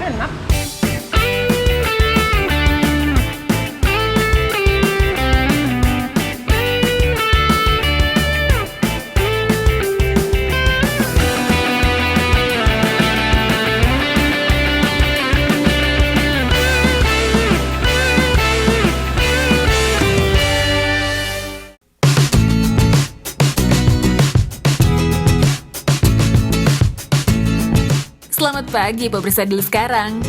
Enak. Selamat pagi pemirsa dulu sekarang.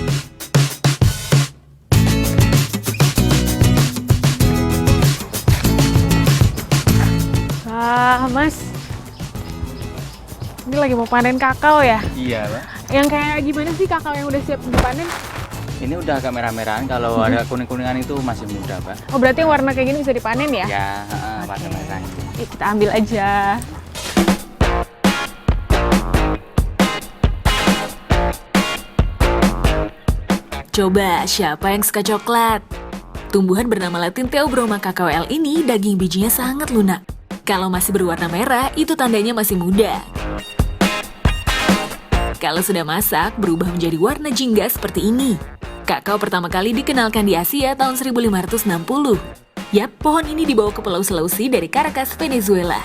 Wah, Mas. Ini lagi mau panen kakao ya? Iya, Pak. Yang kayak gimana sih kakao yang udah siap dipanen? Ini udah agak merah-merahan. Kalau ada kuning-kuningan itu masih muda, Pak. Oh, berarti yang warna kayak gini bisa dipanen ya? Ya, Oke. warna merah. Yuk, kita ambil aja. Coba, siapa yang suka coklat? Tumbuhan bernama latin Theobroma cacaoel ini daging bijinya sangat lunak. Kalau masih berwarna merah, itu tandanya masih muda. Kalau sudah masak, berubah menjadi warna jingga seperti ini. Kakao pertama kali dikenalkan di Asia tahun 1560. Yap, pohon ini dibawa ke Pulau Sulawesi dari Caracas, Venezuela.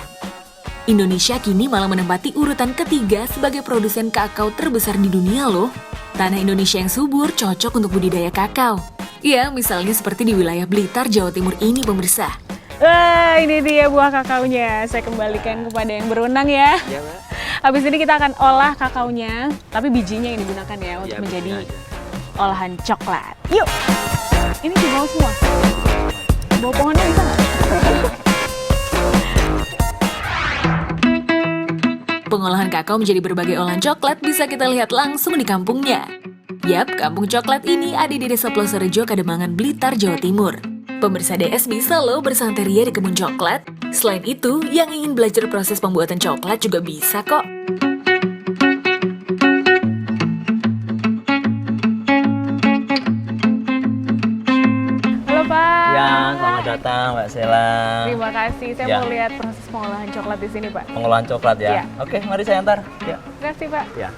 Indonesia kini malah menempati urutan ketiga sebagai produsen kakao terbesar di dunia loh. Tanah Indonesia yang subur cocok untuk budidaya kakao. Ya, misalnya seperti di wilayah Blitar, Jawa Timur ini pemirsa. Wah, ini dia buah kakaonya. Saya kembalikan kepada yang berwenang ya. Iya, Pak. Habis ini kita akan olah kakaonya, tapi bijinya yang digunakan ya untuk Iya, menjadi bijinya aja. olahan coklat. Yuk! Ini dibawa semua. Bawa pohonnya bisa nggak? Pengolahan kakao menjadi berbagai olahan coklat bisa kita lihat langsung di kampungnya. Yap, kampung coklat ini ada di Desa Plosorejo, Kademangan, Blitar, Jawa Timur. Pemirsa DS bisa loh bersanteria di kebun coklat. Selain itu, yang ingin belajar proses pembuatan coklat juga bisa kok. Halo Pak. Ya, selamat datang Mbak Sela. Terima kasih. Saya Ya. mau lihat proses pengolahan coklat di sini Pak. Pengolahan coklat ya. Ya. Oke, mari saya antar. Ya. Terima kasih Pak. Ya.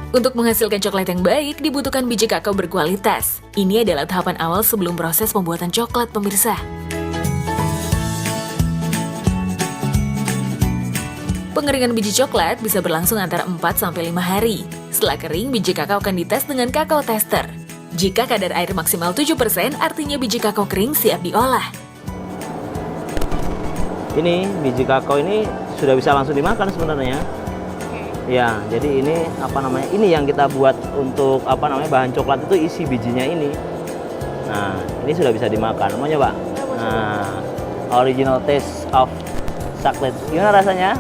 Untuk menghasilkan coklat yang baik, dibutuhkan biji kakao berkualitas. Ini adalah tahapan awal sebelum proses pembuatan coklat, pemirsa. Pengeringan biji coklat bisa berlangsung antara 4-5 hari. Setelah kering, biji kakao akan dites dengan kakao tester. Jika kadar air maksimal 7%, artinya biji kakao kering siap diolah. Ini biji kakao ini sudah bisa langsung dimakan sebenarnya. Ya, jadi ini apa namanya? Ini yang kita buat untuk apa namanya bahan coklat itu isi bijinya ini. Nah, ini sudah bisa dimakan. Mau nyoba? Nah, original taste of chocolate. Gimana rasanya?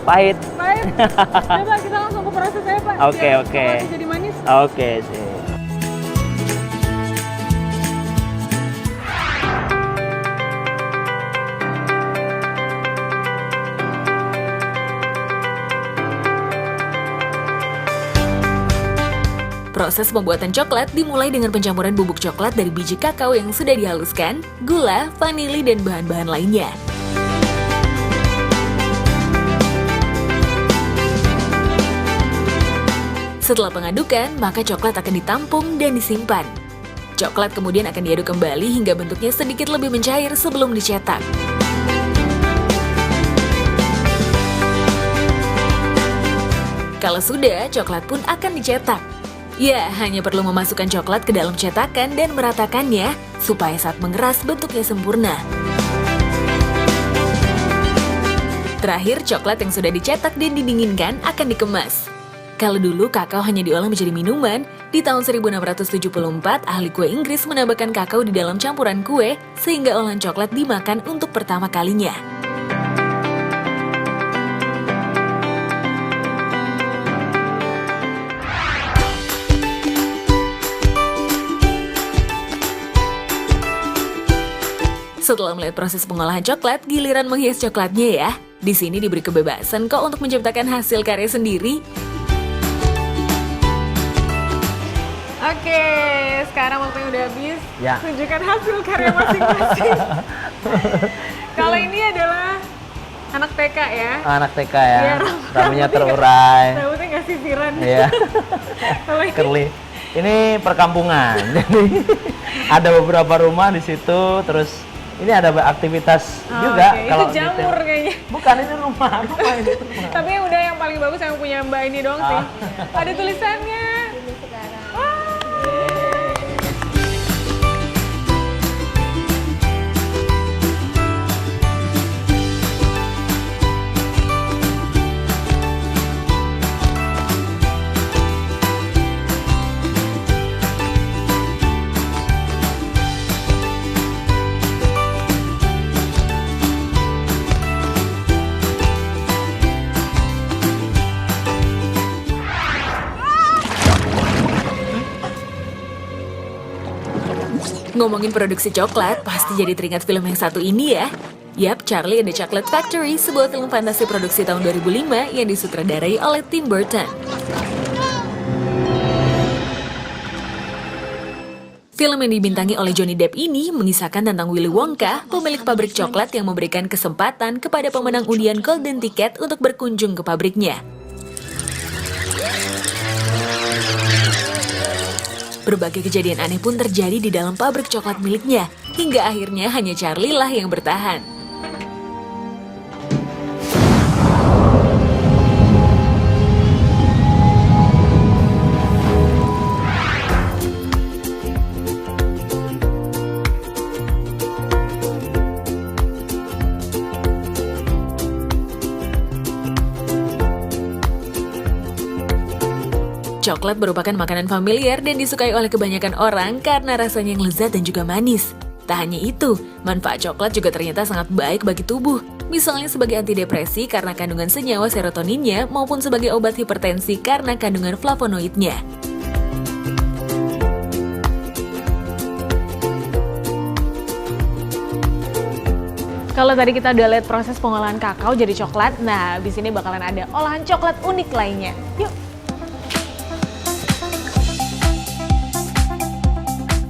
Pahit. Baik. Coba kita langsung ke proses saya Pak. Oke, Biar oke. coklatnya jadi manis. Oke, sih. Proses pembuatan coklat dimulai dengan pencampuran bubuk coklat dari biji kakao yang sudah dihaluskan, gula, vanili, dan bahan-bahan lainnya. Setelah pengadukan, maka coklat akan ditampung dan disimpan. Coklat kemudian akan diaduk kembali hingga bentuknya sedikit lebih mencair sebelum dicetak. Kalau sudah, coklat pun akan dicetak. Ya, hanya perlu memasukkan coklat ke dalam cetakan dan meratakannya supaya saat mengeras bentuknya sempurna. Terakhir, coklat yang sudah dicetak dan didinginkan akan dikemas. Kalau dulu kakao hanya diolah menjadi minuman, di tahun 1674 ahli kue Inggris menambahkan kakao di dalam campuran kue sehingga olahan coklat dimakan untuk pertama kalinya. Setelah melihat proses pengolahan coklat, giliran menghias coklatnya ya. Di sini diberi kebebasan kok untuk menciptakan hasil karya sendiri. Oke, sekarang waktunya udah habis. Ya. Tunjukkan hasil karya masing-masing. Kalau ini adalah anak TK ya. Anak TK ya, Iya, rambutnya terurai. Rambutnya nggak sisiran. Iya, Kalau ini curly. Ini perkampungan, jadi ada beberapa rumah di situ, terus ini ada aktivitas juga. oke. Kalau Itu jamur di- kayaknya. Bukan, ini rumah ini rumah. Tapi yang udah yang paling bagus yang punya Mbak ini doang sih. Ada tulisannya. Ngomongin produksi coklat, pasti jadi teringat film yang satu ini ya. Yap, Charlie and the Chocolate Factory, sebuah film fantasi produksi tahun 2005 yang disutradarai oleh Tim Burton. Film yang dibintangi oleh Johnny Depp ini mengisahkan tentang Willy Wonka, pemilik pabrik coklat yang memberikan kesempatan kepada pemenang undian Golden Ticket untuk berkunjung ke pabriknya. Berbagai kejadian aneh pun terjadi di dalam pabrik coklat miliknya, hingga akhirnya hanya Charlie lah yang bertahan. Coklat merupakan makanan familiar dan disukai oleh kebanyakan orang karena rasanya yang lezat dan juga manis. Tak hanya itu, manfaat coklat juga ternyata sangat baik bagi tubuh. Misalnya sebagai antidepresi karena kandungan senyawa serotoninnya maupun sebagai obat hipertensi karena kandungan flavonoidnya. Kalau tadi kita udah lihat proses pengolahan kakao jadi coklat, nah di sini bakalan ada olahan coklat unik lainnya. Yuk.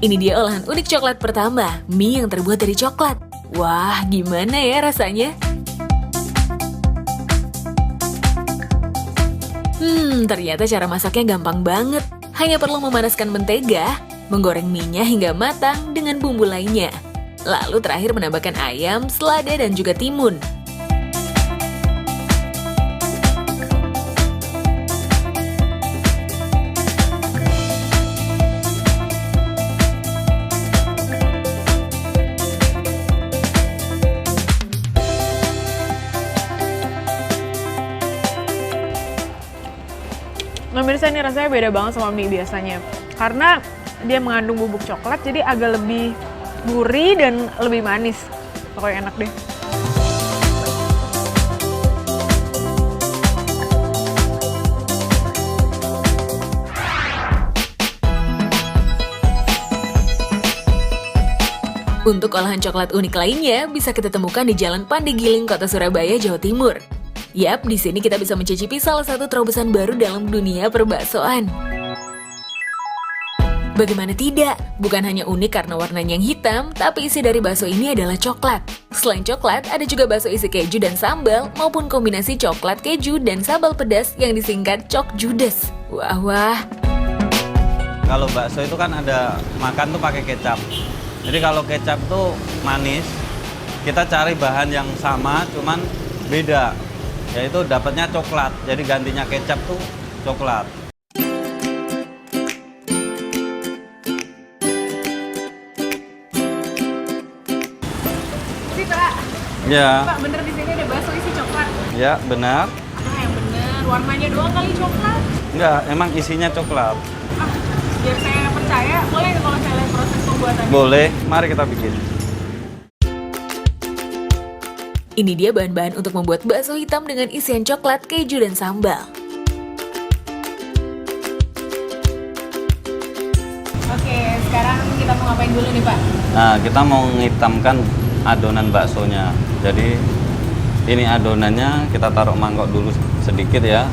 Ini dia olahan unik coklat pertama, mie yang terbuat dari coklat. Wah, gimana ya rasanya? Ternyata cara masaknya gampang banget. Hanya perlu memanaskan mentega, menggoreng mie-nya hingga matang dengan bumbu lainnya. Lalu terakhir menambahkan ayam, selada, dan juga timun. Nah pemirsa, ini rasanya beda banget sama mie biasanya. Karena dia mengandung bubuk coklat, jadi agak lebih gurih dan lebih manis. Pokoknya enak deh. Untuk olahan coklat unik lainnya, bisa kita temukan di Jalan Pandegiling, Kota Surabaya, Jawa Timur. Yap, di sini kita bisa mencicipi salah satu terobosan baru dalam dunia perbaksoan. Bagaimana tidak? Bukan hanya unik karena warnanya yang hitam, tapi isi dari bakso ini adalah coklat. Selain coklat, ada juga bakso isi keju dan sambal, maupun kombinasi coklat, keju, dan sambal pedas yang disingkat Cok Judes. Wah. Kalau bakso itu kan ada makan tuh pakai kecap. Jadi kalau kecap tuh manis, kita cari bahan yang sama, cuman beda. Yaitu dapatnya coklat, jadi gantinya kecap tuh coklat. Sih Pak, Ya, Pak bener di sini ada bakso isi coklat. ya benar. Ah yang bener, warnanya doang kali coklat. Enggak, emang isinya coklat. Ah, biar saya percaya, boleh nggak kalau saya lihat proses pembuatannya? Boleh, mari kita bikin. Ini dia bahan-bahan untuk membuat bakso hitam dengan isian coklat, keju, dan sambal. Oke, sekarang kita mau ngapain dulu nih Pak? Nah, kita mau menghitamkan adonan baksonya. Jadi ini adonannya kita taruh mangkok dulu sedikit ya,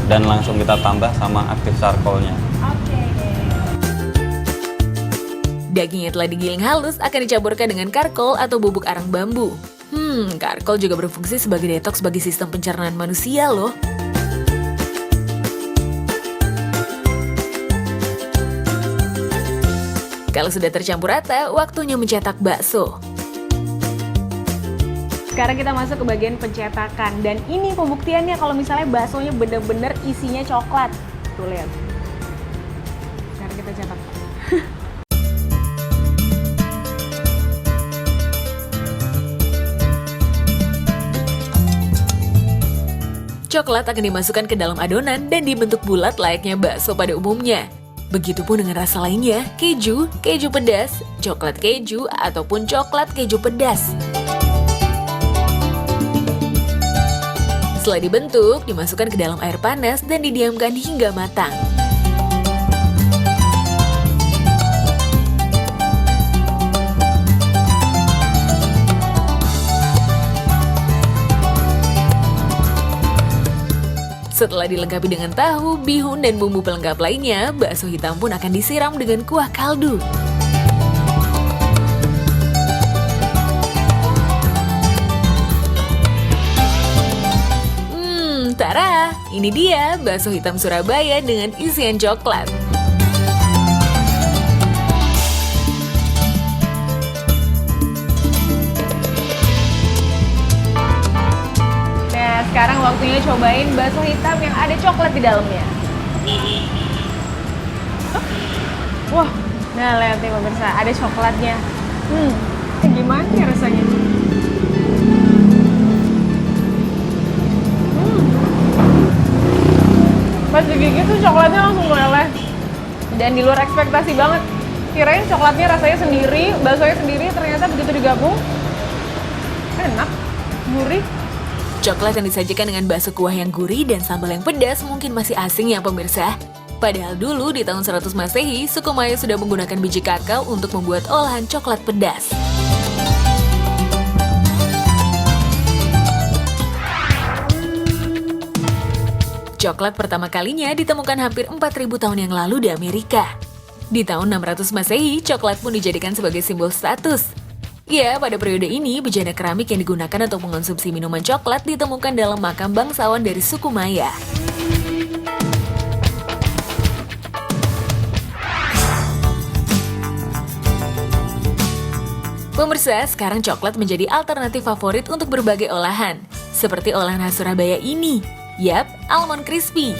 dan langsung kita tambah sama aktif charcoalnya. Oke. Daging yang telah digiling halus akan dicampurkan dengan karkol atau bubuk arang bambu. Karkol juga berfungsi sebagai detoks bagi sistem pencernaan manusia loh. Kalau sudah tercampur rata, waktunya mencetak bakso. Sekarang kita masuk ke bagian pencetakan. Dan ini pembuktiannya kalau misalnya baksonya bener-bener isinya coklat. Tuh lihat. Sekarang kita cetak. Coklat akan dimasukkan ke dalam adonan dan dibentuk bulat layaknya bakso pada umumnya. Begitupun dengan rasa lainnya, keju, keju pedas, coklat keju, ataupun coklat keju pedas. Setelah dibentuk, dimasukkan ke dalam air panas dan didiamkan hingga matang. Setelah dilengkapi dengan tahu, bihun, dan bumbu pelengkap lainnya, bakso hitam pun akan disiram dengan kuah kaldu. Tara, ini dia bakso hitam Surabaya dengan isian coklat. Nah, sekarang waktunya cobain bakso hitam yang ada coklat di dalamnya. Wah, nah lihat nih pemirsa, ada coklatnya. Gimana ya rasanya? Pas digigit tuh coklatnya langsung meleleh. Dan di luar ekspektasi banget. Kirain coklatnya rasanya sendiri, baksonya sendiri, ternyata begitu digabung enak, gurih. Coklat yang disajikan dengan bakso kuah yang gurih dan sambal yang pedas mungkin masih asing ya pemirsa. Padahal dulu di tahun 100 Masehi, suku Maya sudah menggunakan biji kakao untuk membuat olahan coklat pedas. Coklat pertama kalinya ditemukan hampir 4.000 tahun yang lalu di Amerika. Di tahun 600 Masehi, coklat pun dijadikan sebagai simbol status. Ya, pada periode ini, bejana keramik yang digunakan untuk mengonsumsi minuman coklat ditemukan dalam makam bangsawan dari suku Maya. Pemirsa, sekarang coklat menjadi alternatif favorit untuk berbagai olahan. Seperti olahan khas Surabaya ini. Yap, almond crispy.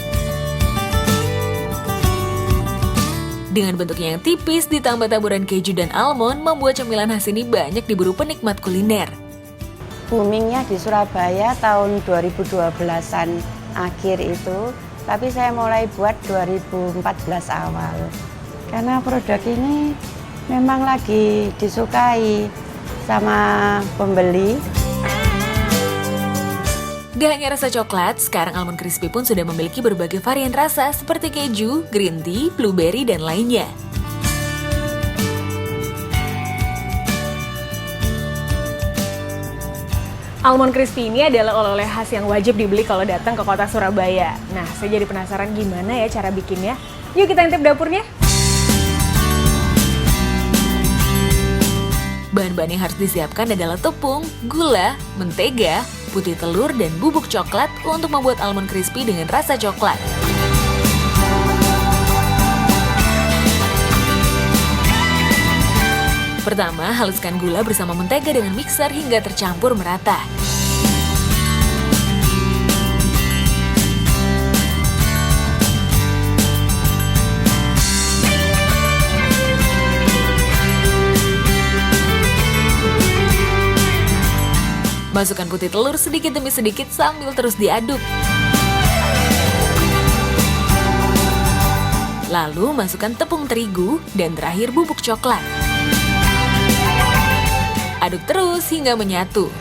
Dengan bentuknya yang tipis ditambah taburan keju dan almond membuat cemilan khas ini banyak diburu penikmat kuliner. Boomingnya di Surabaya tahun 2012-an akhir itu, tapi saya mulai buat 2014 awal. Karena produk ini memang lagi disukai sama pembeli. Gak hanya rasa coklat, sekarang almond crispy pun sudah memiliki berbagai varian rasa seperti keju, green tea, blueberry, dan lainnya. Almond crispy ini adalah oleh-oleh khas yang wajib dibeli kalau datang ke kota Surabaya. Nah, saya jadi penasaran gimana ya cara bikinnya. Yuk kita intip dapurnya. Bahan-bahan yang harus disiapkan adalah tepung, gula, mentega, putih telur, dan bubuk coklat untuk membuat almond crispy dengan rasa coklat. Pertama, haluskan gula bersama mentega dengan mixer hingga tercampur merata. Masukkan putih telur sedikit demi sedikit sambil terus diaduk. Lalu masukkan tepung terigu dan terakhir bubuk coklat. Aduk terus hingga menyatu.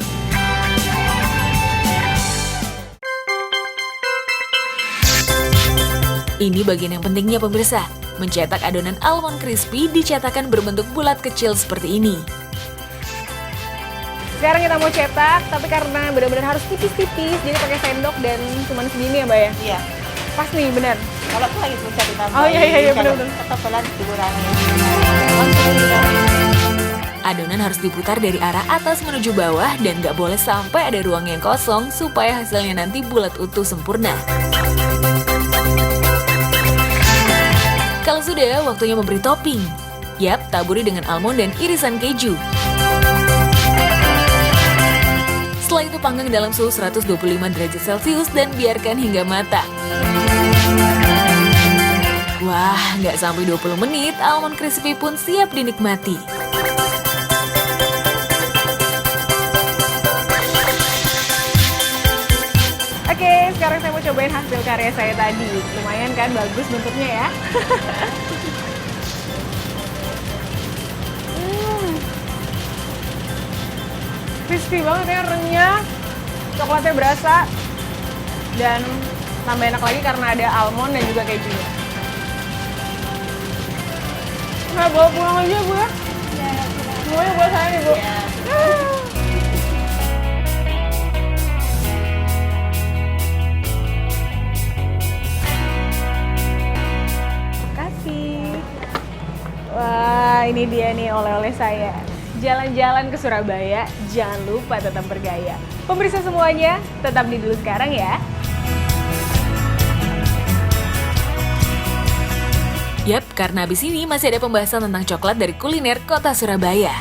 Ini bagian yang pentingnya pemirsa. Mencetak adonan almond crispy dicetakan berbentuk bulat kecil seperti ini. Sekarang kita mau cetak, tapi karena benar-benar harus tipis-tipis, jadi pakai sendok dan cuman segini ya Mbak ya? Iya. Pas nih, benar. Kalau kuah itu bisa ditambahin. Oh, iya, kalau bener-bener. ketebalan dikurangi. Adonan harus diputar dari arah atas menuju bawah dan nggak boleh sampai ada ruang yang kosong supaya hasilnya nanti bulat utuh sempurna. Kalau sudah, waktunya memberi topping. Yap, taburi dengan almond dan irisan keju. Setelah itu panggang dalam suhu 125 derajat Celcius dan biarkan hingga matang. Wah, nggak sampai 20 menit, almond crispy pun siap dinikmati. Oke, sekarang saya mau cobain hasil karya saya tadi. Lumayan kan, bagus bentuknya ya. Crispy banget ya, renyah, coklatnya berasa, dan tambah enak lagi karena ada almond dan juga kejunya. Nah, bawa pulang aja Bu ya? Semuanya buat saya nih Bu. Makasih. Wah, ini dia nih oleh-oleh saya. Jalan-jalan ke Surabaya, jangan lupa tetap bergaya. Pemirsa semuanya, tetap di Dulu Sekarang ya. Yap, karena habis ini masih ada pembahasan tentang coklat dari kuliner kota Surabaya.